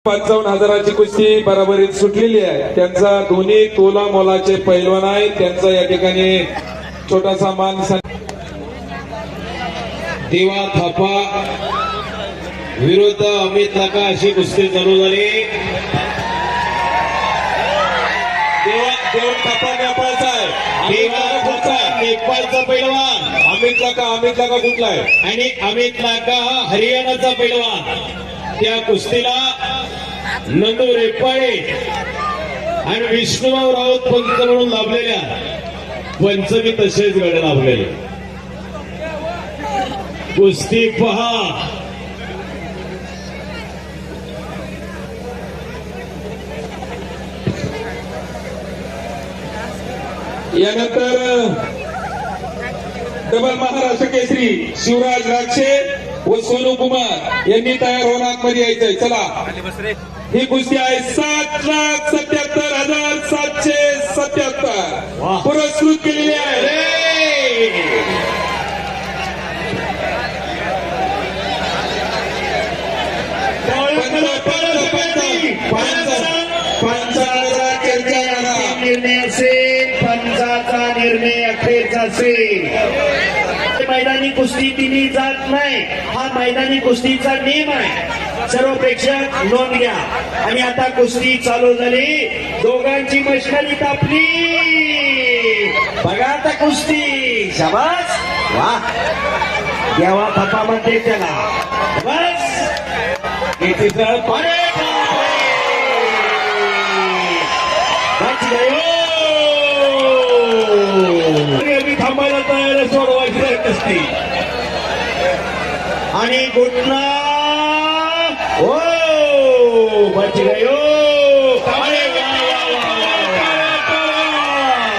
55,000ची कुस्ती बराबरीत सुटलेली आहे। त्यांचा दोन्ही तोला मोलाचे पैलवान आहे। त्यांचा या ठिकाणी छोटासा मान देवा थापा विरुद्ध अमित लाका अशी कुस्ती चालू झाली। देवा थापा नेपाळचा आहे, नेपाळचा पैलवान अमित लाका कुठला आहे आणि अमित लाका हा हरियाणाचा पैलवान। त्या कुस्तीला नंदू रेपाळे आणि विष्णुभाऊ राऊत पंच म्हणून लाभलेल्या पंचमी तसेच गड लाभलेले। कुस्ती पहा, यानंतर डबल महाराष्ट्र केसरी शिवराज राक्षे व सोनू कुमार यांनी तयार होऊन आतमध्ये यायचंय। चला, ही कुस्ती आहे 7,77,777 पुरस्कृत केलेली आहे। निर्णय असेल, पंचाचा निर्णय अखेरचा असेल। मैदानी कुस्ती दिली जात नाही, हा मैदानी कुस्तीचा नियम आहे। सर्व प्रेक्षक नोंद घ्या। आणि आता कुस्ती चालू झाली, दोघांची मशाली तापली। बघा आता कुस्ती, शाबास, वा, देवा थापा म्हणते त्याला, बस थांबायला तयार, सोडवायची कुस्ती आणि घुटना हो बच गयो।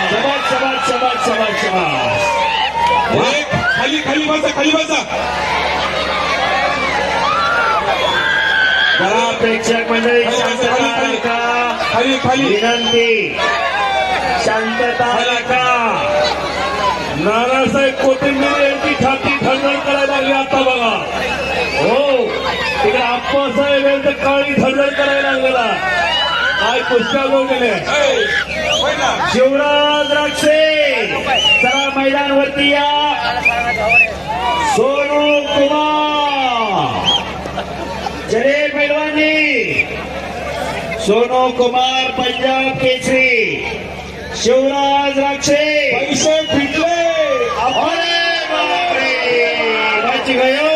शबाश शबाश शबाश शबाश शबाश। खाली बसा। जरा प्रेक्षक मंडळी शांतता राखा, विनंती, शांतता राखा। नानासाहेब कोथिंबीर यांची छाती थरथर करायला लागली आता बघा। हो, तिकडे आप्पासाहेब यांचं काळी थरथर करायला लागलेला। काय कुस्त्या होऊन गेले। शिवराज राक्षे चला मैदानवरती या। सोनू कुमार चले पैलवानी, सोनू कुमार पंजाब केसरी, शिवराज राक्षे पैसे फिटले, अरे बापरे, बच गयो।